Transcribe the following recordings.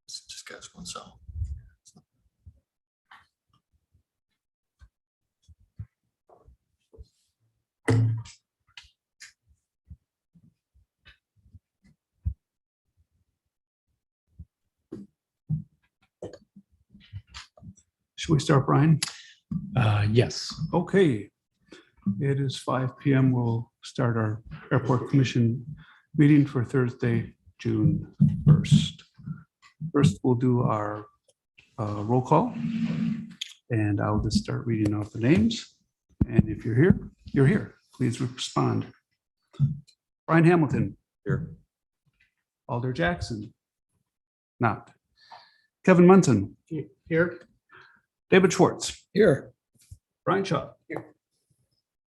Just got one cell. Should we start, Brian? Yes. Okay. It is 5 p.m. We'll start our Airport Commission meeting for Thursday, June 1st. First, we'll do our roll call, and I'll just start reading off the names. And if you're here, you're here. Please respond. Brian Hamilton. Here. Alder Jackson. Not. Kevin Munson. Here. David Schwartz. Here. Brian Shaw. Here.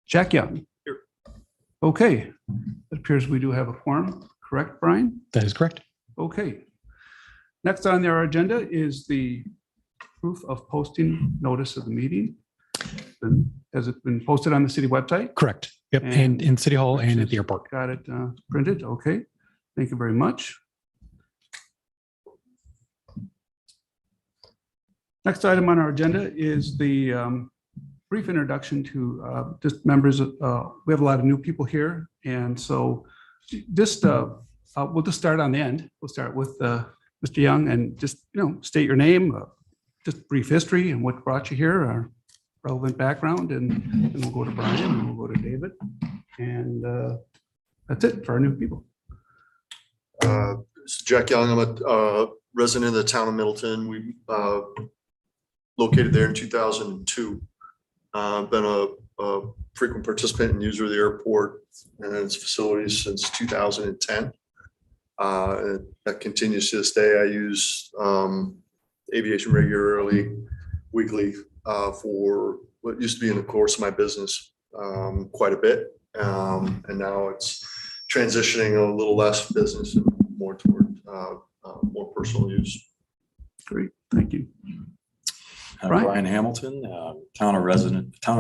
Jack Young. Here. Okay. It appears we do have a quorum, correct, Brian? That is correct. Okay. Next on our agenda is the proof of posting notice of the meeting. Has it been posted on the city website? Correct. Yep. And in City Hall and at the airport. Got it printed. Okay. Thank you very much. Next item on our agenda is the brief introduction to just members. We have a lot of new people here. And so just we'll just start on the end. We'll start with Mr. Young and just, state your name, just brief history and what brought you here, our relevant background, and then we'll go to Brian and we'll go to David. And that's it for our new people. This is Jack Young. I'm a resident of the town of Middleton. We located there in 2002. Been a frequent participant and user of the airport and its facilities since 2010. That continues to this day. I use aviation regularly, weekly, for what used to be in the course of my business quite a bit. And now it's transitioning a little less business and more toward more personal use. Great, thank you. I'm Brian? Brian Hamilton, town of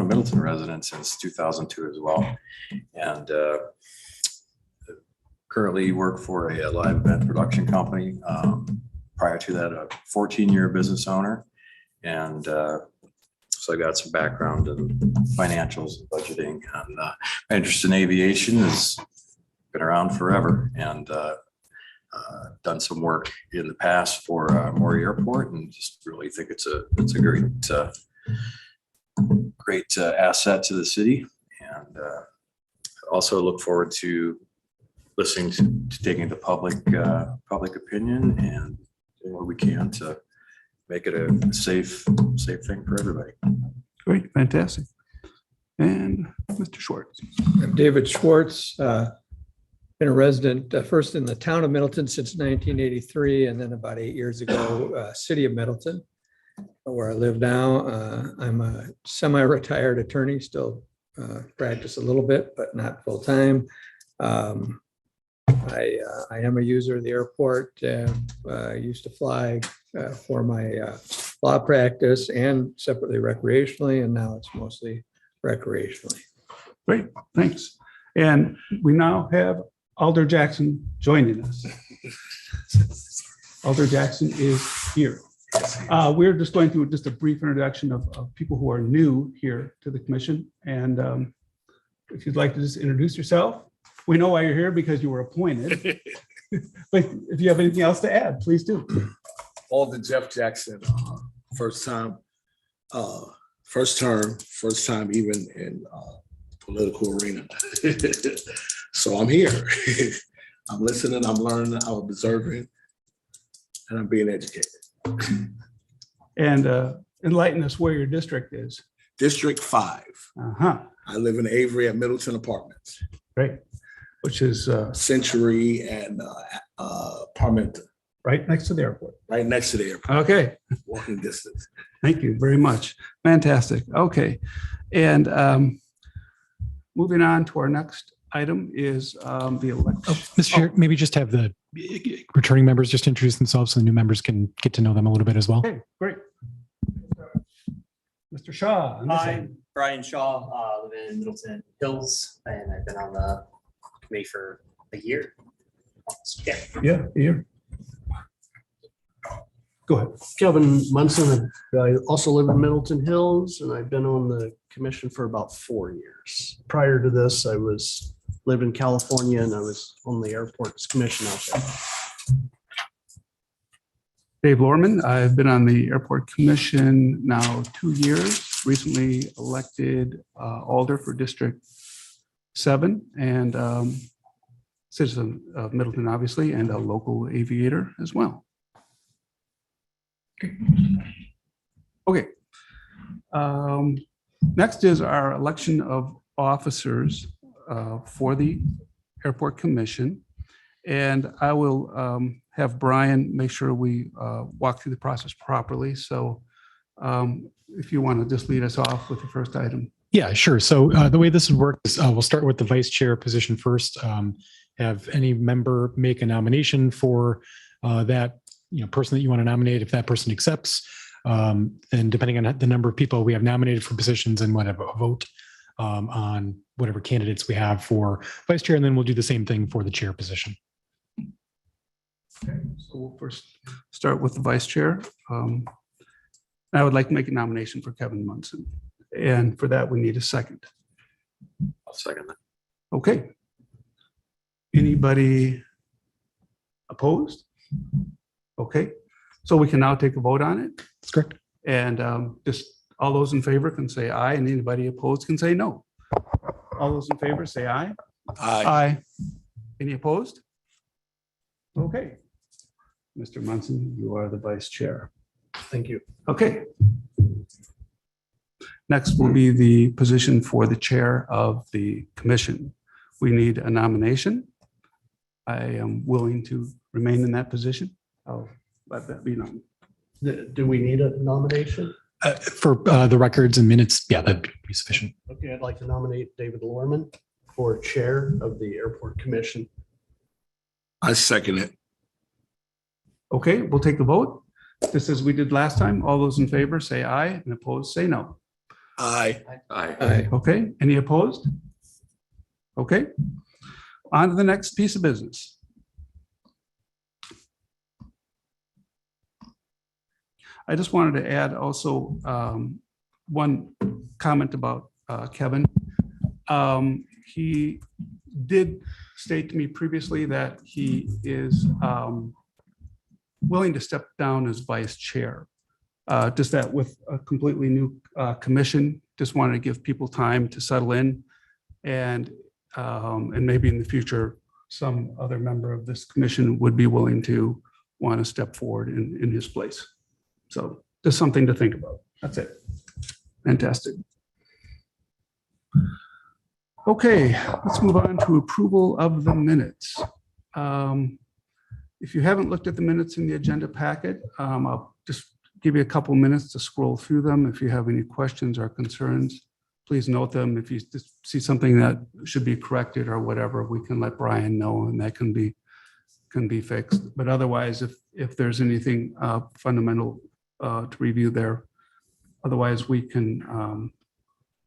Middleton resident since 2002 as well, and currently work for a live event production company. Prior to that, a 14-year business owner, and so I got some background in financials and budgeting. And my interest in aviation has been around forever, and done some work in the past for Maury Airport, and just really think it's a great asset to the city, and also look forward to listening to taking the public opinion and doing what we can to make it a safe thing for everybody. Great, fantastic. And Mr. Schwartz. I'm David Schwartz, been a resident first in the town of Middleton since 1983, and then about 8 years ago, city of Middleton, where I live now. I'm a semi-retired attorney, still practice a little bit, but not full time. I am a user of the airport. I used to fly for my law practice and separately recreationally, and now it's mostly recreationally. Great, thanks. And we now have Alder Jackson joining us. Alder Jackson is here. We're just going through just a brief introduction of people who are new here to the commission. And if you'd like to just introduce yourself. We know why you're here because you were appointed. But if you have anything else to add, please do. Alder Jeff Jackson, first time even in political arena. So I'm here. I'm listening, I'm learning, I'm observing, and I'm being educated. And enlighten us where your district is. District 5. Uh-huh. I live in Avery at Middleton Apartments. Great. Which is Century and Parmenton, right next to the airport. right next to the airport, Okay. walking distance. Thank you very much. Fantastic. Okay. And moving on to our next item is the election. Mr. Chair, maybe just have the returning members just introduce themselves so the new members can get to know them a little bit as well. Okay, great. Mr. Shaw. on this Hi, end. Brian Shaw, live in Middleton Hills, and I've been on the committee for a year. Yeah, here. Go ahead. Kevin Munson. I also live in Middleton Hills, and I've been on the commission for about 4 years. Prior to this, I lived in California, and I was on the airports commission out there. Dave Lorman, I've been on the Airport Commission now 2 years, recently elected alder for District 7 and citizen of Middleton, obviously, and a local aviator as well. Okay. Next is our election of officers for the Airport Commission. And I will have Brian make sure we walk through the process properly. So if you want to just lead us off with the first item. Yeah, sure. So the way this would work is we'll start with the vice chair position first. Have any member make a nomination for that person that you want to nominate. If that person accepts, then depending on the number of people we have nominated for positions, and whatever a vote on whatever candidates we have for vice chair, and then we'll do the same thing for the chair position. Okay, so we'll first start with the vice chair. I would like to make a nomination for Kevin Munson. And for that, we need a second. I'll second that. Okay. Anybody opposed? Okay, so we can now take a vote on it. That's correct. And just all those in favor can say aye, and anybody opposed can say no. All those in favor say aye. Aye. Any opposed? Okay. Mr. Munson, you are the vice chair. Thank you. Okay. Next will be the position for the chair of the commission. We need a nomination. I am willing to remain in that position. I'll let that be known. Do we need a nomination? For the records and minutes, yeah, that'd be sufficient. Okay, I'd like to nominate David Lorman for chair of the airport commission. I second it. Okay, we'll take the vote. Just as we did last time, all those in favor say aye, and opposed say no. Aye. Aye. Okay, any opposed? Okay, on to the next piece of business. I just wanted to add also one comment about Kevin. He did state to me previously that he is willing to step down as vice chair. Just that with a completely new commission, just wanted to give people time to settle in, and maybe in the future, some other member of this commission would be willing to want to step forward in his place. So just something to think about. That's it. Fantastic. Okay, let's move on to approval of the minutes. If you haven't looked at the minutes in the agenda packet, I'll just give you a couple minutes to scroll through them. If you have any questions or concerns, please note them. If you just see something that should be corrected or whatever, we can let Brian know, and that can be fixed. But otherwise, if there's anything fundamental to review there, otherwise we can,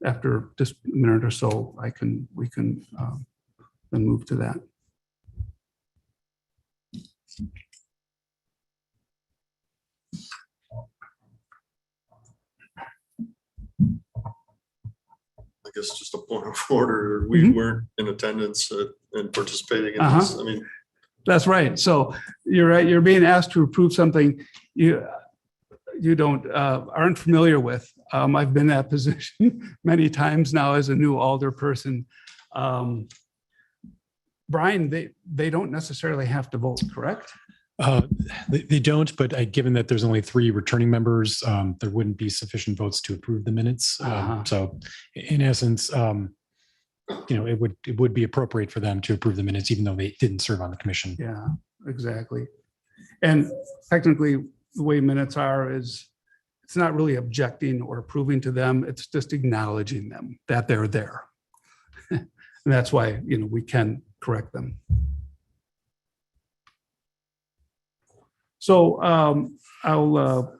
after just a minute or so, we can then move to that. I guess just a point of order, we weren't in attendance and participating in this. I mean, That's right. So you're right. You're being asked to approve something you aren't familiar with. I've been in that position many times now as a new alder person. Brian, they don't necessarily have to vote, correct? They don't, but given that there's only 3 returning members, there wouldn't be sufficient votes to approve the minutes. So in essence, it would be appropriate for them to approve the minutes, even though they didn't serve on the commission. Yeah, exactly. And technically, the way minutes are is it's not really objecting or approving to them. It's just acknowledging them, that they're there. And that's why, we can correct them. So I'll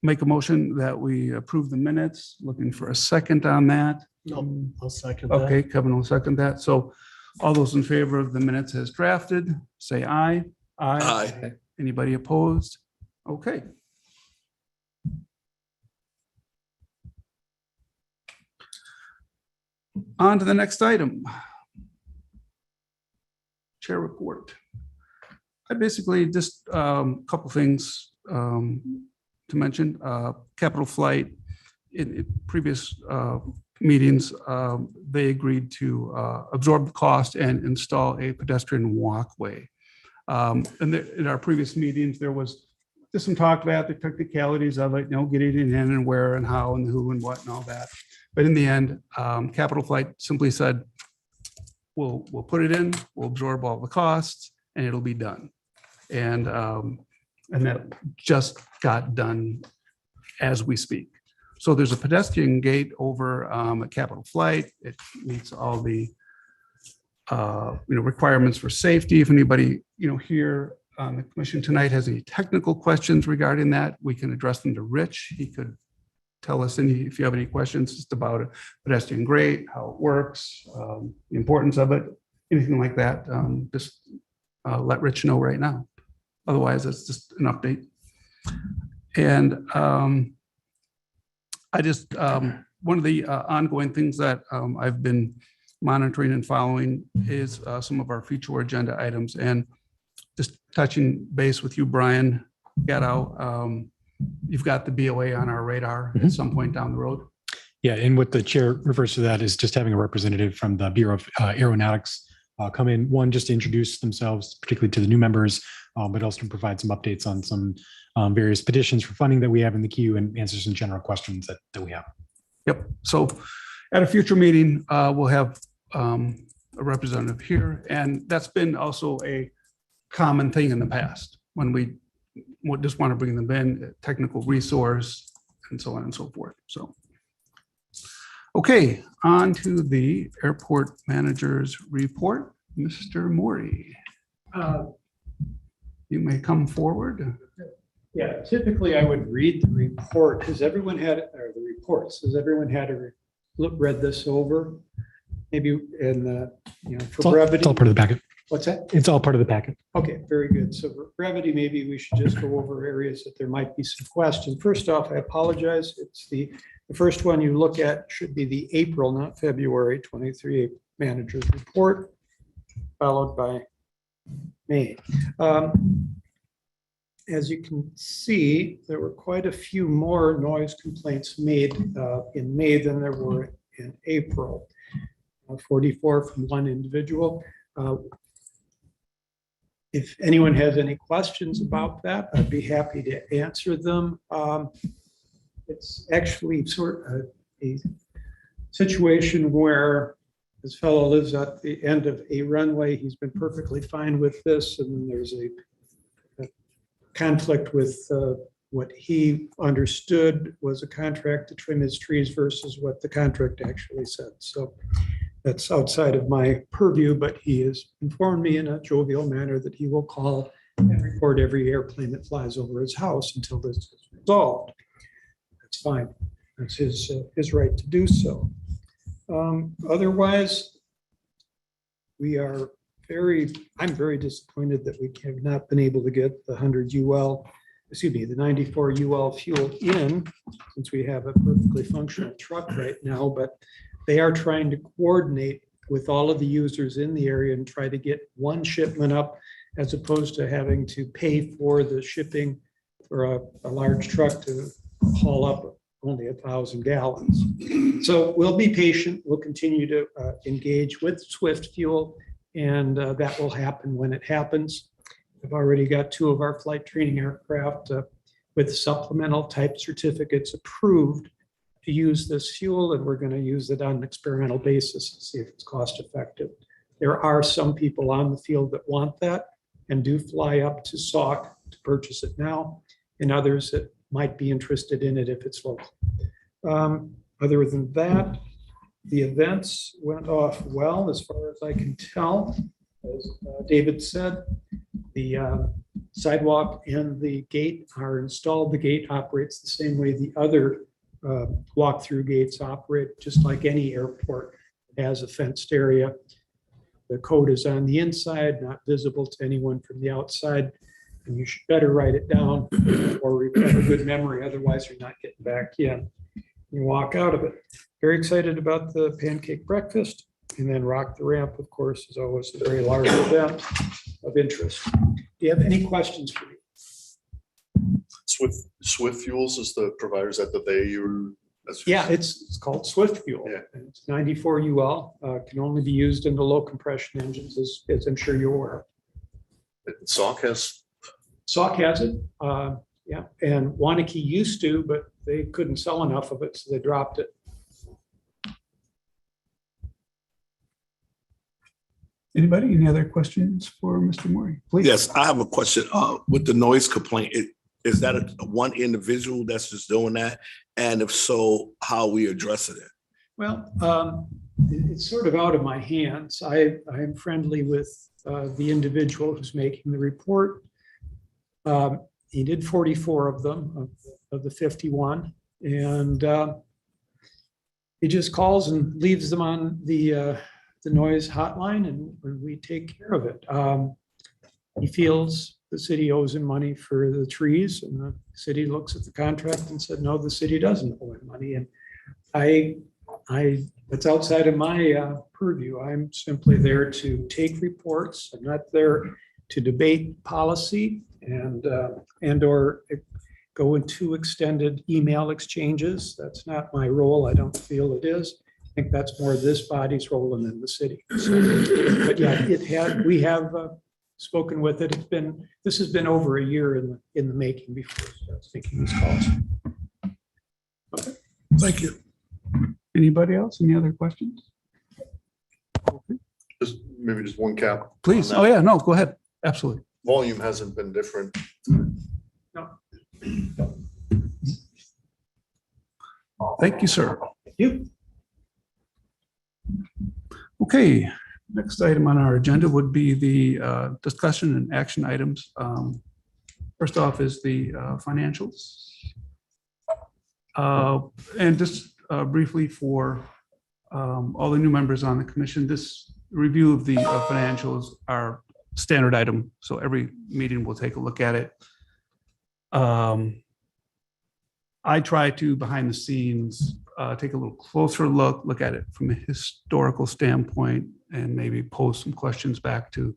make a motion that we approve the minutes. Looking for a second on that. No, I'll second that. Okay, Kevin will second that. So All those in favor of the minutes as drafted, say aye. Aye. Anybody opposed? Okay. On to the next item. Chair report. I basically just a couple things to mention. Capital Flight, in previous meetings, they agreed to absorb the cost and install a pedestrian walkway. And in our previous meetings, there was just some talk about the technicalities of it, getting it in and where and how and who and what and all that. But in the end, Capital Flight simply said, we'll put it in, we'll absorb all the costs, and it'll be done. And that just got done as we speak. So there's a pedestrian gate over at Capital Flight. It meets all the requirements for safety. If anybody here on the commission tonight has any technical questions regarding that, we can address them to Rich. He could tell us if you have any questions just about a pedestrian grate, how it works, the importance of it, anything like that. Just let Rich know right now. Otherwise, it's just an update. And I just, one of the ongoing things that I've been monitoring and following is some of our future agenda items, and just touching base with you, Brian Gatto. You've got the BOA on our radar at some point down the road. Yeah, and what the chair refers to that is just having a representative from the Bureau of Aeronautics come in, one, just to introduce themselves, particularly to the new members, but also to provide some updates on some various petitions for funding that we have in the queue and answer some general questions that we have. Yep. So at a future meeting, we'll have a representative here. And that's been also a common thing in the past when we just want to bring them in, technical resource, and so on and so forth. So, okay, on to the airport manager's report. Mr. Maury, you may come forward. Yeah, typically I would read the report. Has everyone had, or the reports, has everyone had read this over? Maybe in the, for brevity. It's all part of the packet. What's that? It's all part of the packet. Okay, very good. So for brevity, maybe we should just go over areas that there might be some questions. First off, I apologize. It's the first one you look at should be the April, not February 23 manager's report, followed by May. As you can see, there were quite a few more noise complaints made in May than there were in April. 44 from one individual. If anyone has any questions about that, I'd be happy to answer them. It's actually sort of a situation where this fellow lives at the end of a runway. He's been perfectly fine with this, and then there's a conflict with what he understood was a contract to trim his trees versus what the contract actually said. So that's outside of my purview, but he has informed me in a jovial manner that he will call and report every airplane that flies over his house until this is resolved. That's fine. That's his right to do so. Otherwise, I'm very disappointed that we have not been able to get the 94 UL fuel in, since we have a perfectly functional truck right now, but they are trying to coordinate with all of the users in the area and try to get one shipment up, as opposed to having to pay for the shipping for a large truck to haul up only 1,000 gallons. So we'll be patient. We'll continue to engage with Swift Fuel, and that will happen when it happens. I've already got 2 of our flight training aircraft with supplemental type certificates approved to use this fuel, and we're going to use it on an experimental basis to see if it's cost effective. There are some people on the field that want that and do fly up to Sauk to purchase it now, and others that might be interested in it if it's local. Other than that, the events went off well as far as I can tell. As David said, the sidewalk and the gate are installed. The gate operates the same way the other walk-through gates operate, just like any airport. It has a fenced area. the code is on the inside, not visible to anyone from the outside. And you should better write it down or have a good memory, otherwise you're not getting back in. You walk out of it. Very excited about the pancake breakfast, and then Rock the Ramp, of course, is always a very large event of interest. Do you have any questions for me? Swift Fuels is the providers that they you. Yeah, it's called Swift Fuel. Yeah. And it's 94 UL, can only be used in the low compression engines, as I'm sure you're aware. Sauk has. Sauk has it, yeah, and Wanakee used to, but they couldn't sell enough of it, so they dropped it. Anybody, any other questions for Mr. Maury? Please. Yes, I have a question. With the noise complaint, is that a one individual that's just doing that? And if so, how are we addressing it? Well, it's sort of out of my hands. I am friendly with the individual who's making the report. He did 44 of them, of the 51, and he just calls and leaves them on the noise hotline, and we take care of it. He feels the city owes him money for the trees, and the city looks at the contract and said, no, the city doesn't owe him money. And it's outside of my purview. I'm simply there to take reports. I'm not there to debate policy and or go into extended email exchanges. That's not my role. I don't feel it is. I think that's more this body's role and then the city. So, but yeah, we have spoken with it. This has been over a year in the making before I started making these calls. Okay. Thank you. Anybody else? Any other questions? Maybe just one cap. Please. on Oh, that. yeah, no, go ahead. Absolutely. Volume hasn't been different. No. Thank you, sir. Thank you. Okay, next item on our agenda would be the discussion and action items. First off is the financials. And just briefly for all the new members on the commission, this review of the financials are standard item. So every meeting we'll take a look at it. I try to, behind the scenes, take a little closer look at it from a historical standpoint, and maybe pose some questions back to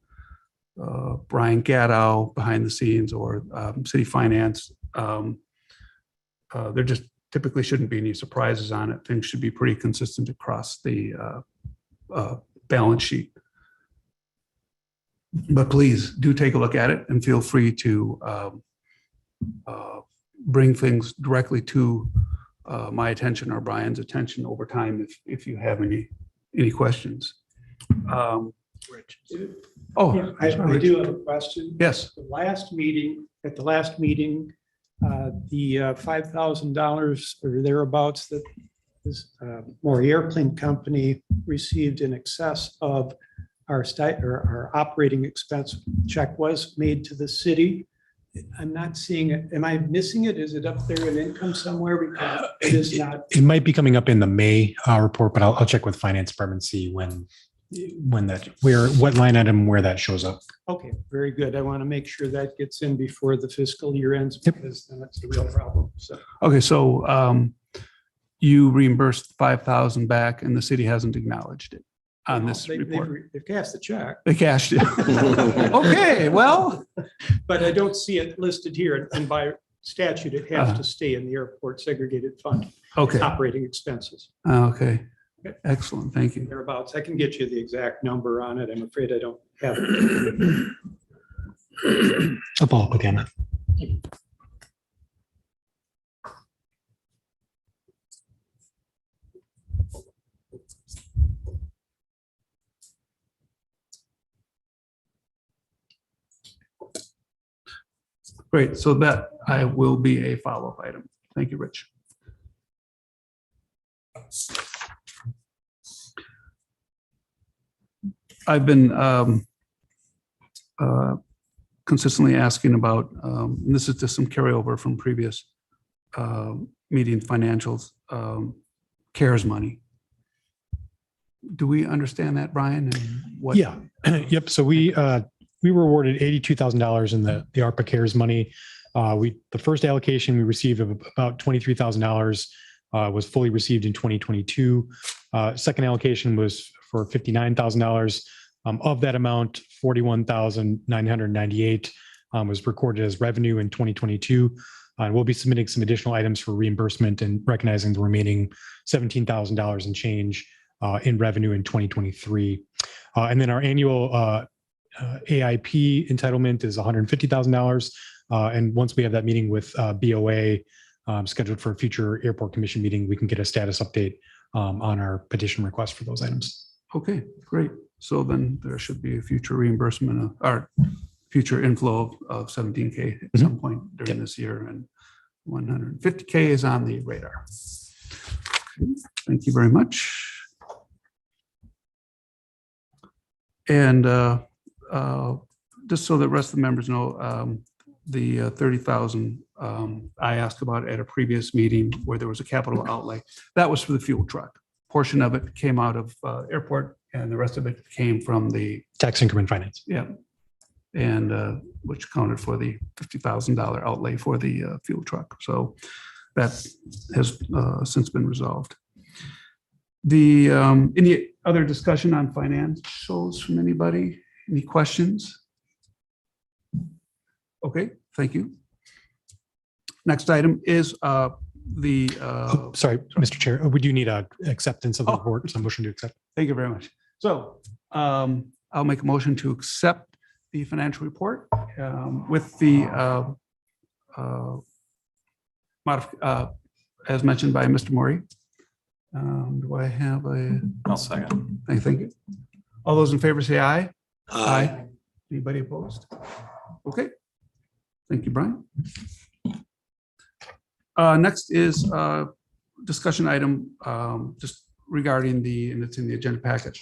Brian Gattow behind the scenes, or city finance. There just typically shouldn't be any surprises on it. Things should be pretty consistent across the balance sheet. But please do take a look at it and feel free to bring things directly to my attention or Brian's attention over time if you have any questions. Rich. Oh, Yeah, I do have a question. yes. At the last meeting, the $5,000 or thereabouts that this Maury Airplane Company received in excess of our operating expense check was made to the city. I'm not seeing it. Am I missing it? Is it up there in income somewhere? Because it is not. It might be coming up in the May report, but I'll check with finance department, see what line item, where that shows up. Okay, very good. I want to make sure that gets in before the fiscal year ends, Yep. because then that's a real problem. So, Okay, so you reimbursed 5,000 back and the city hasn't acknowledged it on this report. They've cast the check, They cashed it. Okay, well, but I don't see it listed here. And by statute, it has to stay in the airport segregated fund, okay, operating expenses. okay. Excellent, thank you. Thereabouts. I can get you the exact number on it. I'm afraid I don't have it. I'll follow up with you on that. Great, so that will be a follow-up item. Thank you, Rich. I've been consistently asking about, and this is just some carryover from previous meeting financials, CARES money. do we understand that, Brian? And what? Yeah. Yep. So we were awarded $82,000 in the ARPA CARES money. The first allocation we received of about $23,000 was fully received in 2022. Second allocation was for $59,000. Of that amount, $41,998 was recorded as revenue in 2022. And we'll be submitting some additional items for reimbursement and recognizing the remaining $17,000 in change in revenue in 2023. And then our annual AIP entitlement is $150,000. And once we have that meeting with BOA scheduled for a future airport commission meeting, we can get a status update on our petition request for those items. Okay, great. So then there should be a future reimbursement of, or future inflow of 17K at some point during this year, and 150K is on the radar. Okay, thank you very much. And just so the rest of the members know, the 30,000 I asked about at a previous meeting where there was a capital outlay, that was for the fuel truck. Portion of it came out of airport, and the rest of it came from the Tax increment finance. yeah, and which accounted for the $50,000 outlay for the fuel truck. So that has since been resolved. The any other discussion on financials from anybody? Any questions? Okay, thank you. Next item is the. Sorry, Mr. Chair, we do need a acceptance of the report. So motion to accept. Thank you very much. So I'll make a motion to accept the financial report with the as mentioned by Mr. Maury. Do I have a? I'll second. Thank you. All those in favor say aye. Aye. Anybody opposed? Okay. Thank you, Brian. Next is discussion item just regarding and it's in the agenda packet,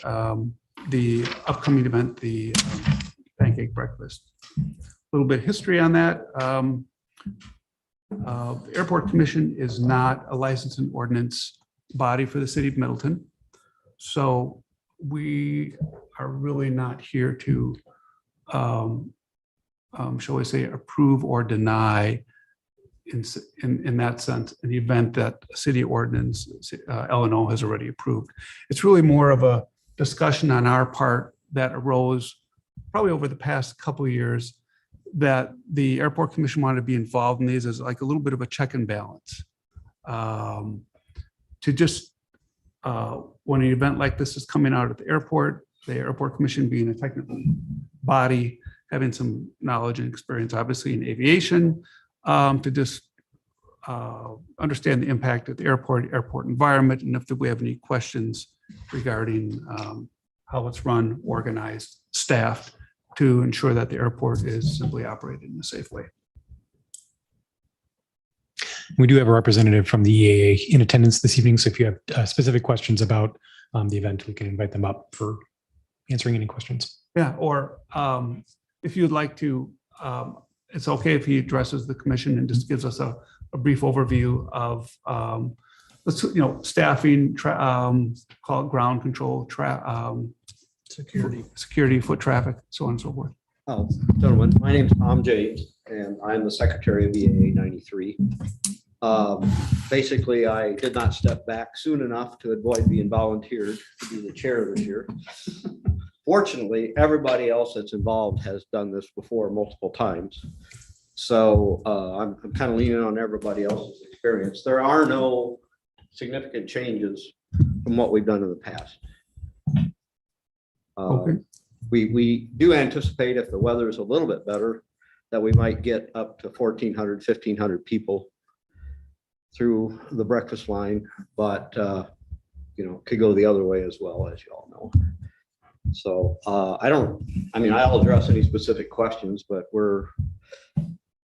the upcoming event, the pancake breakfast. A little bit of history on that. The Airport Commission is not a license and ordinance body for the city of Middleton. So we are really not here to, shall we say, approve or deny in that sense, in the event that a city ordinance, L&O has already approved. It's really more of a discussion on our part that arose probably over the past couple of years, that the Airport Commission wanted to be involved in these as like a little bit of a check and balance. To just, when an event like this is coming out at the Airport Commission being a technical body, having some knowledge and experience, obviously in aviation, to just understand the impact of the airport environment, and if we have any questions regarding how it's run, organized, staffed, to ensure that the airport is simply operated in a safe way. We do have a representative from the EAA in attendance this evening. So if you have specific questions about the event, we can invite them up for answering any questions. Yeah, or if you'd like to, it's okay if he addresses the commission and just gives us a brief overview of staffing, call it ground control, security, foot traffic, so on and so forth. Oh, gentlemen, my name is Tom James, and I'm the secretary of EAA 93. Basically, I did not step back soon enough to avoid being volunteered to be the chair this year. Fortunately, everybody else that's involved has done this before multiple times. So I'm kind of leaning on everybody else's experience. There are no significant changes from what we've done in the past. Okay. We do anticipate, if the weather is a little bit better, that we might get up to 1,400, 1,500 people through the breakfast line, but could go the other way as well, as you all know. So I'll address any specific questions, but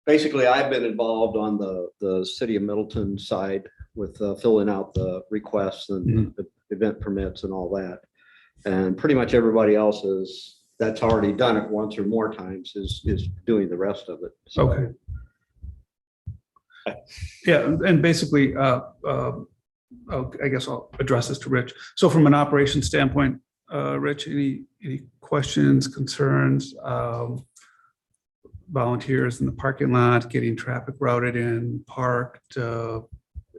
I've been involved on the city of Middleton side with filling out the requests and the event permits and all that. And pretty much everybody else that's already done it once or more times is doing the rest of it. So, okay. Yeah, and basically, I guess I'll address this to Rich. So from an operations standpoint, Rich, any questions, concerns? Volunteers in the parking lot, getting traffic routed in, parked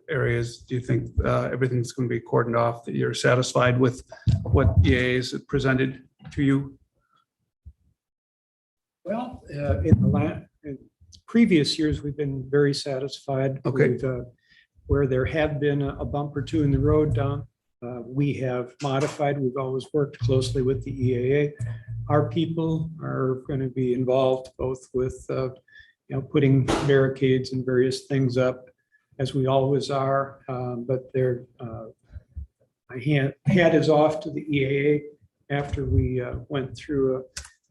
areas? Do you think everything's going to be cordoned off, that you're satisfied with what EAs presented to you? Well, in previous years, we've been very satisfied. Okay. with, Where there have been a bump or two in the road, we have modified. We've always worked closely with the EAA. Our people are going to be involved both with, putting barricades and various things up, as we always are. But my hat is off to the EAA after we went through a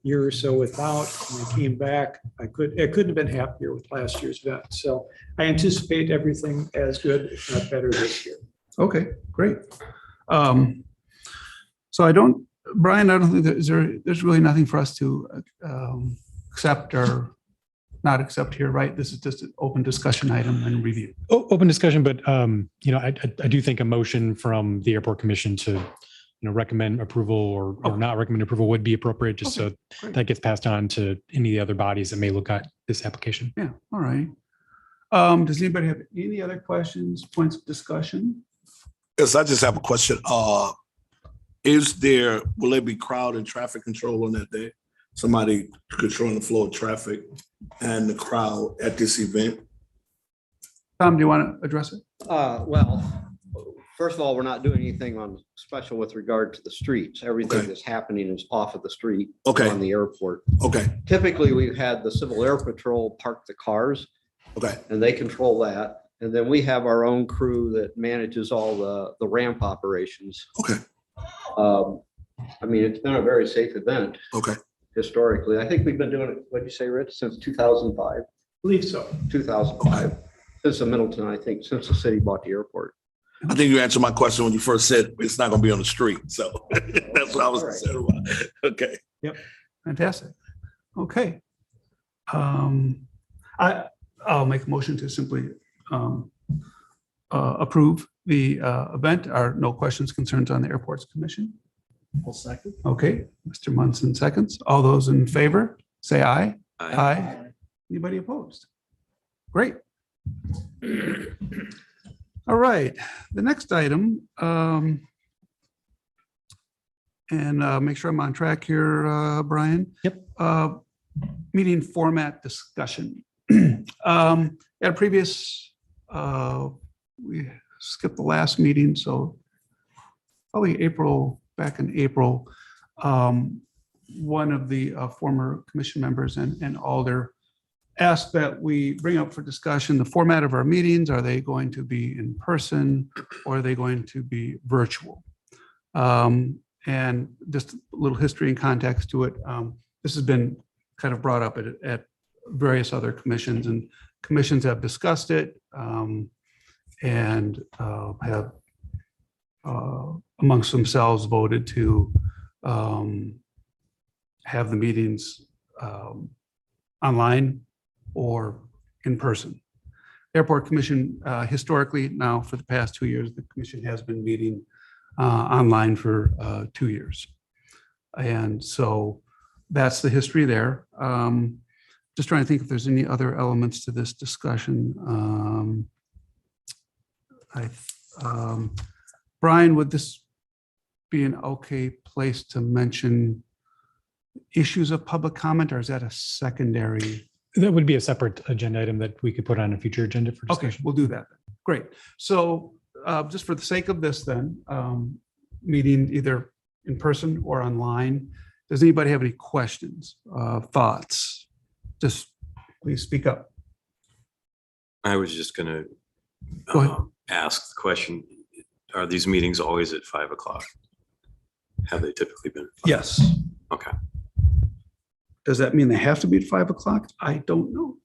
year or so without, and I came back. I couldn't have been happier with last year's event. So I anticipate everything as good, if not better, this year. Okay, great. So Brian, I don't think there's really nothing for us to accept or not accept here, right? This is just an open discussion item and review. Open discussion, but I do think a motion from the airport commission to recommend approval or not recommend approval would be appropriate, just so great. that gets passed on to any of the other bodies that may look at this application. Yeah, all right. Does anybody have any other questions, points of discussion? Yes, I just have a question. Will there be crowd and traffic control on that day? Somebody controlling the flow of traffic and the crowd at this event? Tom, do you want to address it? Well, first of all, we're not doing anything on special with regard to the streets. Everything Okay. that's happening is off of the street Okay. on the airport. Okay, Typically, we've had the Civil Air Patrol park the cars, okay, and they control that. And then we have our own crew that manages all the ramp operations. okay, It's been a very safe event okay. historically. I think we've been doing it, what'd you say, Rich, since 2005? Believe so. 2005, since the Middleton, I think, since the city bought the airport. I think you answered my question when you first said it's not gonna be on the street, so that's what I was All right. concerned about. Okay. Fantastic. Okay. I'll make a motion to simply approve the event. Are no questions, concerns on the airports commission? I'll second. Okay, Mr. Munson seconds. All those in favor, say aye. Aye. Anybody opposed? Great. All right, the next item, and make sure I'm on track here, Brian. Yep. Meeting format discussion. At a previous, we skipped the last meeting, so probably back in April, one of the former commission members and Alder asked that we bring up for discussion the format of our meetings. Are they going to be in person or are they going to be virtual? And just a little history and context to it. This has been kind of brought up at various other commissions, and commissions have discussed it and have amongst themselves voted to have the meetings online or in person. Airport Commission, historically now for the past 2 years, the commission has been meeting online for 2 years. And so that's the history there. Just trying to think if there's any other elements to this discussion. Brian, would this be an okay place to mention issues of public comment, or is that a secondary? That would be a separate agenda item that we could put on a future agenda for Okay, discussion. we'll do that. Great. So just for the sake of this then, meeting either in person or online, does anybody have any questions, thoughts? Just please speak up. I was just gonna Go ahead. ask the question, are these meetings always at 5 o'clock? Have they typically been? at 5? Yes. Okay. Does that mean they have to be at 5 o'clock? I don't know.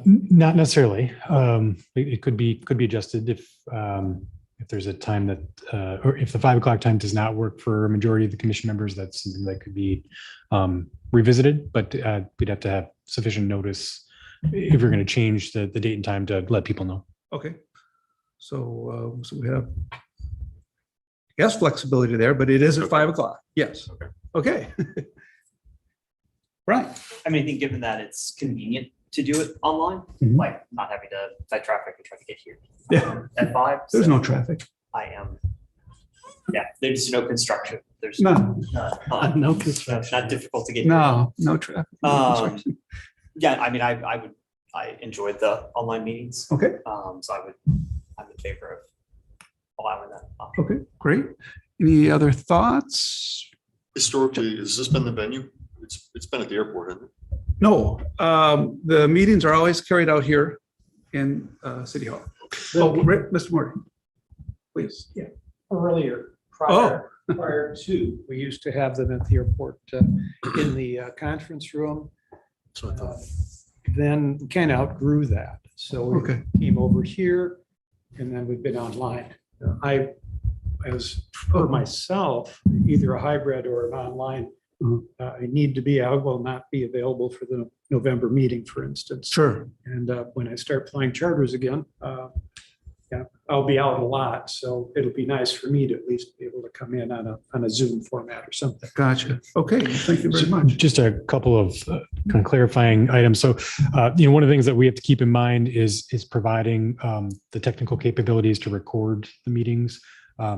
Not necessarily. It could be adjusted if there's a time that, or if the 5 o'clock time does not work for a majority of the commission members, that's something that could be revisited, but we'd have to have sufficient notice if you're going to change the date and time to let people know. Okay. So we have, yes, flexibility there, but it is at 5 o'clock. Yes. Okay. Right. I mean, I think given that it's convenient to do it online, Mhm. like not having to fight traffic and try to get here Yeah. at 5. There's so no traffic. I am. Yeah, there's no construction. There's No, No construction. not difficult to get. here. no traffic. no construction. Yeah, I mean, I enjoyed the online meetings. Okay. So I'm in favor of allowing that option. Okay, great. Any other thoughts? Historically, has this been the venue? It's been at the airport, hasn't it? No, the meetings are always carried out here in City Hall. Oh, Mr. Morty, please. Yeah, earlier, Oh. prior to, we used to have them at the airport in the conference room. So I thought, Then we kind of outgrew that. So we Okay. came over here and then we've been online. As for myself, either a hybrid or an online, Mhm. I need to be, I will not be available for the November meeting, for instance. Sure. And when I start flying charters again, yeah, I'll be out a lot. So it'll be nice for me to at least be able to come in on a Zoom format or something. Gotcha. Okay, thank you very So much. Just a couple of kind of clarifying items. So, one of the things that we have to keep in mind is providing the technical capabilities to record the meetings.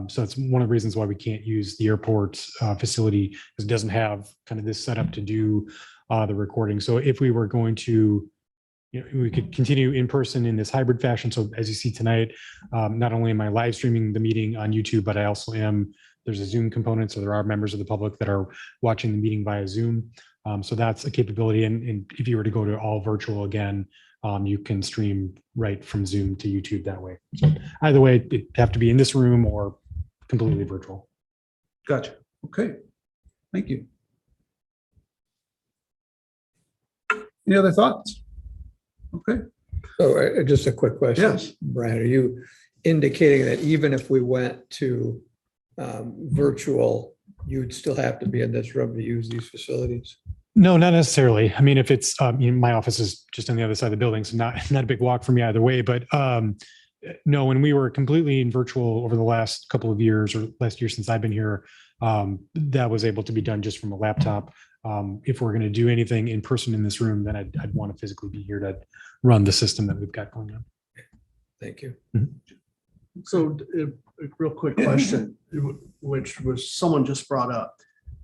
So it's one of the reasons why we can't use the airport facility, because it doesn't have kind of this setup to do the recording. So if we were going to, we could continue in person in this hybrid fashion. So as you see tonight, not only am I live streaming the meeting on YouTube, but I also there's a Zoom component. So there are members of the public that are watching the meeting via Zoom. So that's a capability. And if you were to go to all virtual again, you can stream right from Zoom to YouTube that way. So either way, it'd have to be in this room or completely virtual. Gotcha. Okay, thank you. Any other thoughts? Okay, So just a quick question. Yes. Brian, are you indicating that even if we went to virtual, you'd still have to be in this room to use these facilities? No, not necessarily. I mean, if it's, my office is just on the other side of the building, so not a big walk for me either way. But no, when we were completely in virtual over the last couple of years, or last year since I've been here, that was able to be done just from a laptop. If we're going to do anything in person in this room, then I'd want to physically be here to run the system that we've got going on. Thank you. So a real quick question, which was someone just brought up.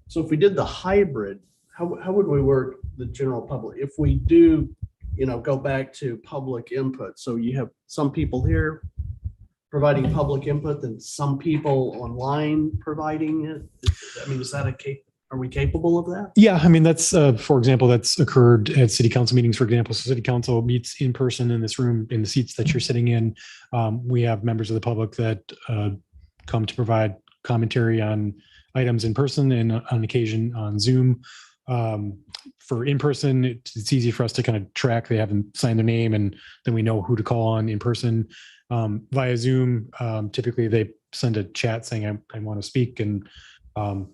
So if we did the hybrid, how would we work the general public? If we do, go back to public input, so you have some people here providing public input, then some people online providing it. I mean, is that are we capable of that? Yeah, I mean, that's, for example, that's occurred at city council meetings, for example. So city council meets in person in this room, in the seats that you're sitting in. We have members of the public that come to provide commentary on items in person and on occasion on Zoom. For in person, it's easy for us to kind of track. They haven't signed their name, and then we know who to call on in person. Via Zoom, typically they send a chat saying, I want to speak, and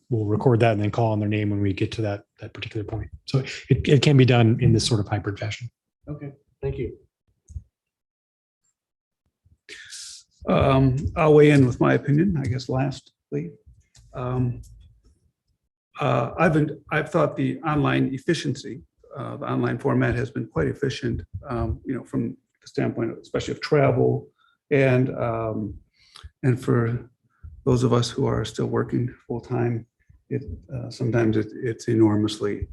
we'll record that and then call on their name when we get to that particular point. So it can be done in this sort of hybrid fashion. Okay, thank you. I'll weigh in with my opinion, I guess, lastly. I've thought the online efficiency, the online format has been quite efficient, from the standpoint, especially of travel and for those of us who are still working full time, sometimes it's enormously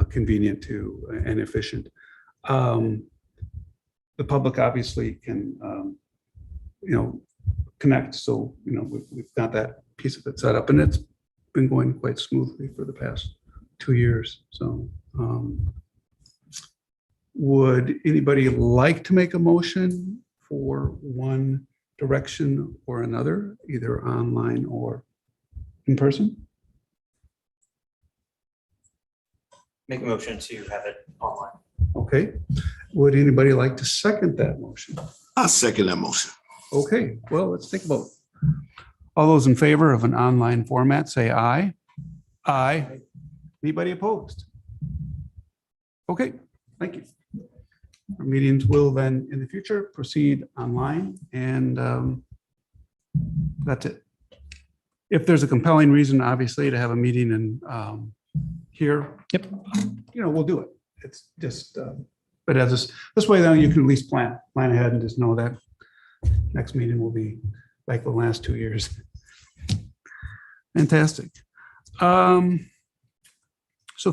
convenient and efficient. The public obviously can, connect. So, we've got that piece of it set up, and it's been going quite smoothly for the past 2 years. So would anybody like to make a motion for one direction or another, either online or in person? Make a motion to have it online. Okay. Would anybody like to second that motion? I second that motion. Okay, well, let's take a vote. All those in favor of an online format, say aye. Aye. Anybody opposed? Okay, thank you. Our meetings will then, in the future, proceed online, and that's it. If there's a compelling reason, obviously, to have a meeting in here, Yep. We'll do it. It's just, but as this way, then you can at least plan ahead and just know that next meeting will be like the last 2 years. Fantastic. So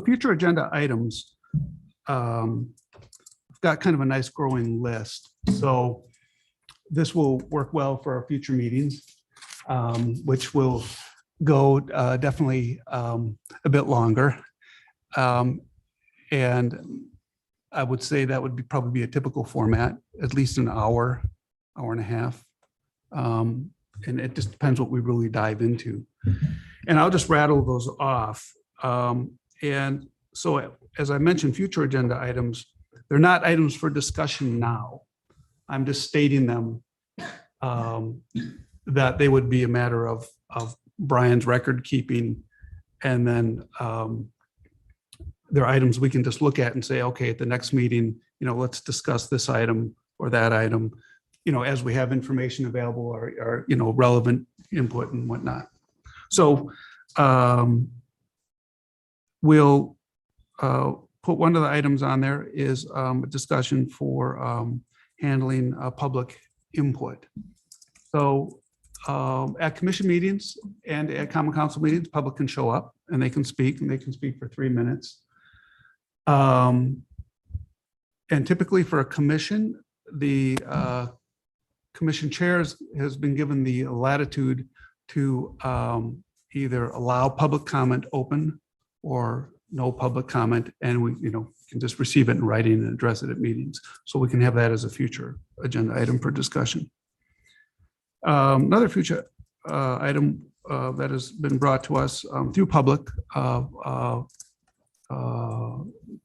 future agenda items. I've got kind of a nice growing list. So this will work well for our future meetings, which will go definitely a bit longer. And I would say that would probably be a typical format, at least an hour and a half. And it just depends what we really dive into. And I'll just rattle those off. And so, as I mentioned, future agenda items, they're not items for discussion now. I'm just stating them, that they would be a matter of Brian's record keeping. And then they're items we can just look at and say, okay, at the next meeting, let's discuss this item or that item, as we have information available or relevant input and whatnot. So we'll put one of the items on there is a discussion for handling public input. So at commission meetings and at common council meetings, public can show up and they can speak for 3 minutes. And typically for a commission, the commission chairs has been given the latitude to either allow public comment open or no public comment, and we can just receive it in writing and address it at meetings. So we can have that as a future agenda item for discussion. Another future item that has been brought to us through public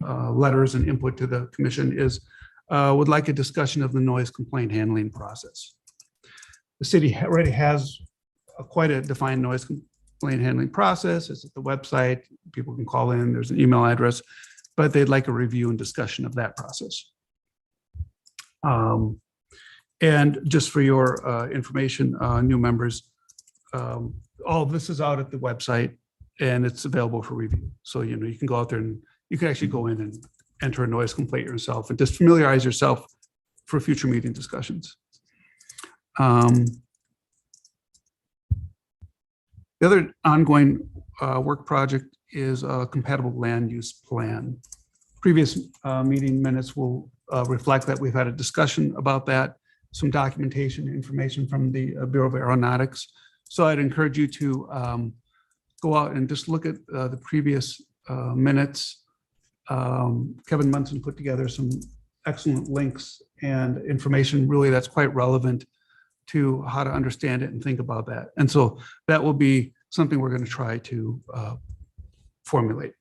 letters and input to the commission is would like a discussion of the noise complaint handling process. The city already has quite a defined noise complaint handling process. It's at the website. People can call in. There's an email address, but they'd like a review and discussion of that process. And just for your information, new members, all of this is out at the website and it's available for review. So, you can go out there and you can actually go in and enter a noise complaint yourself and just familiarize yourself for future meeting discussions. The other ongoing work project is a compatible land use plan. Previous meeting minutes will reflect that we've had a discussion about that, some documentation information from the Bureau of Aeronautics. So I'd encourage you to go out and just look at the previous minutes. Kevin Munson put together some excellent links and information really that's quite relevant to how to understand it and think about that. And so that will be something we're going to try to formulate.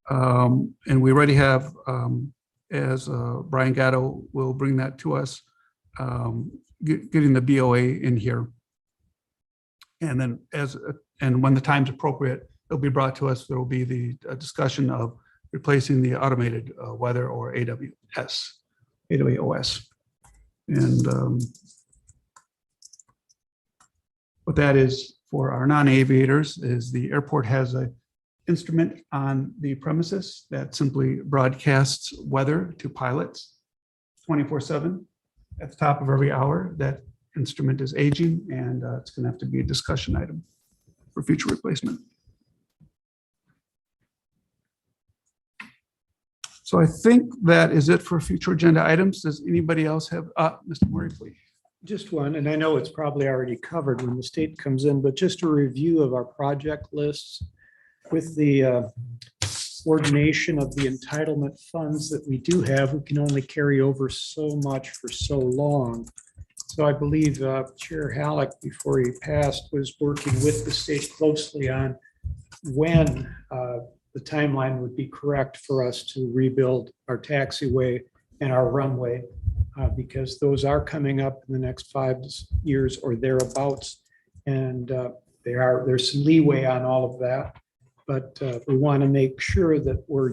And we already have, as Brian Gatto will bring that to us, getting the BOA in here. And then and when the time's appropriate, it'll be brought to us. There will be the discussion of replacing the automated weather or AWS. And what that is for our non-aviators is the airport has an instrument on the premises that simply broadcasts weather to pilots 24/7 at the top of every hour. That instrument is aging and it's going to have to be a discussion item for future replacement. So I think that is it for future agenda items. Does anybody else have, Mr. Murray, please? Just one, and I know it's probably already covered when the state comes in, but just a review of our project lists with the coordination of the entitlement funds that we do have. We can only carry over so much for so long. So I believe Chair Halleck, before he passed, was working with the state closely on when the timeline would be correct for us to rebuild our taxiway and our runway, because those are coming up in the next 5 years or thereabouts. And there's some leeway on all of that. But we want to make sure that we're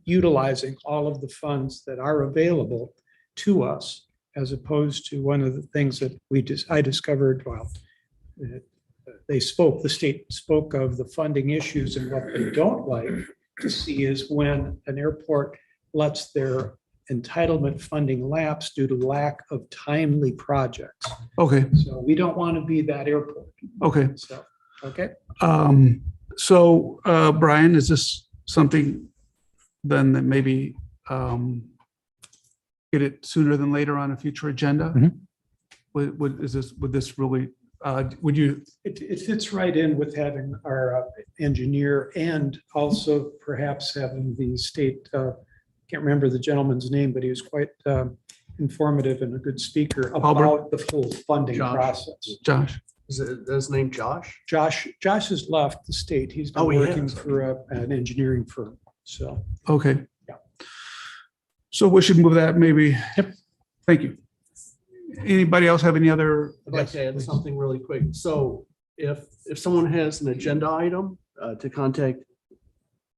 utilizing all of the funds that are available to us, as opposed to one of the things that I discovered while the state spoke of the funding issues, and what they don't like to see is when an airport lets their entitlement funding lapse due to lack of timely projects. Okay, So we don't want to be that airport. okay. So, okay. So Brian, is this something then that maybe get it sooner than later on a future agenda? Mhm. Would this really, would you, It fits right in with having our engineer, and also perhaps having the state, can't remember the gentleman's name, but he was quite informative and a good speaker Albert? about the full funding Josh. process. Josh? Is his name Josh? Josh has left the state. He's been Oh, he working has. for an engineering firm. So, Okay. Yeah. So we should move that maybe. Yep. Thank you. Anybody else have any other? I'd like to add something really quick. So if someone has an agenda item, to contact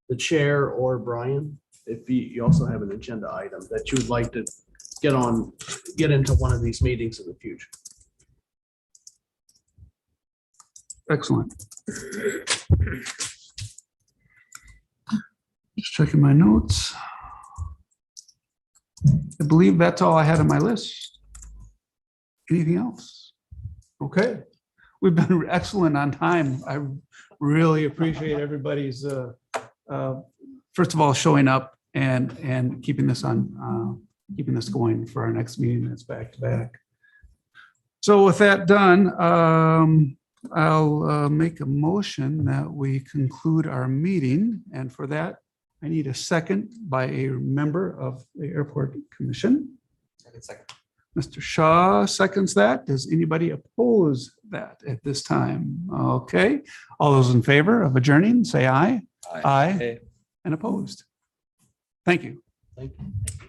the chair or Brian, if you also have an agenda item that you would like to get into one of these meetings in the future. Excellent. Just checking my notes. I believe that's all I had on my list. Anything else? Okay. We've been excellent on time. I really appreciate everybody's, first of all, showing up and keeping this going for our next meeting that's back to back. So with that done, I'll make a motion that we conclude our meeting. And for that, I need a second by a member of the Airport Commission. Second. Mr. Shaw seconds that. Does anybody oppose that at this time? Okay. All those in favor of adjourning, say aye. Aye. And opposed. Thank you. Thank you.